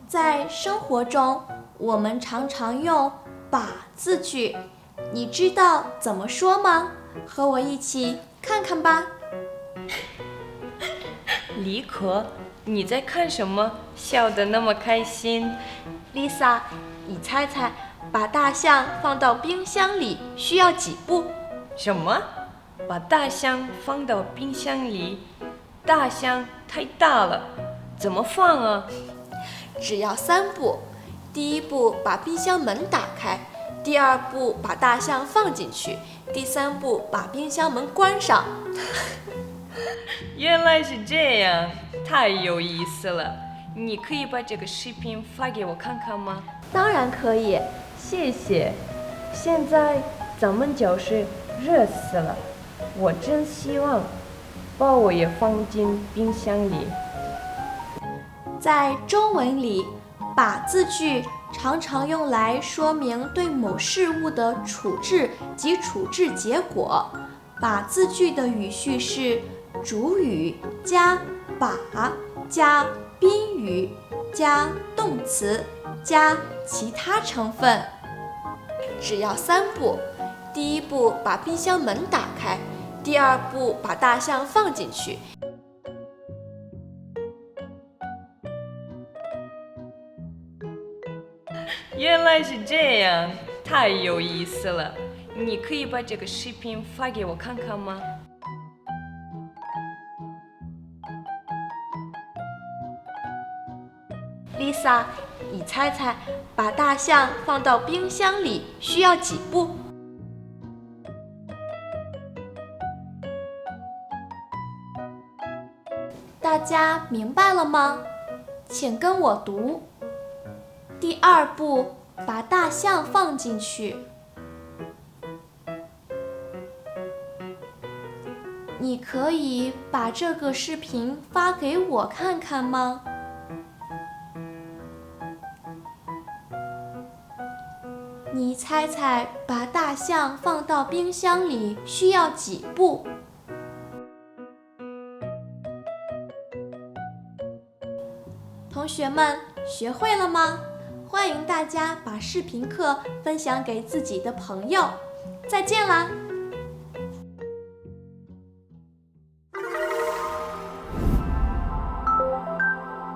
在生活中，我们常常用"把"字句，你知道怎么说吗？和我一起看看吧。李可，你在看什么？笑得那么开心。Lisa， 你猜猜，把大象放到冰箱里需要几步？什么？把大象放到冰箱里？大象太大了，怎么放啊？只要3步。第一步，把冰箱门打开；第二步，把大象放进去；第三步，把冰箱门关上。原来是这样，太有意思了。你可以把这个视频发给我看看吗？当然可以。谢谢。现在咱们教室热死了，我真希望把我也放进冰箱里。在中文里，把字句常常用来说明对某事物的处置及处置结果。把字句的语序是主语加把加宾语加动词加其他成分。只要3步。第一步，把冰箱门打开；第二步，把大象放进去。原来是这样，太有意思了。你可以把这个视频发给我看看吗？Lisa， 你猜猜，把大象放到冰箱里需要几步？大家明白了吗？请跟我读。第二步，把大象放进去。你可以把这个视频发给我看看吗？你猜猜，把大象放到冰箱里需要几步？同学们，学会了吗？欢迎大家把视频课分享给自己的朋友。再见啦！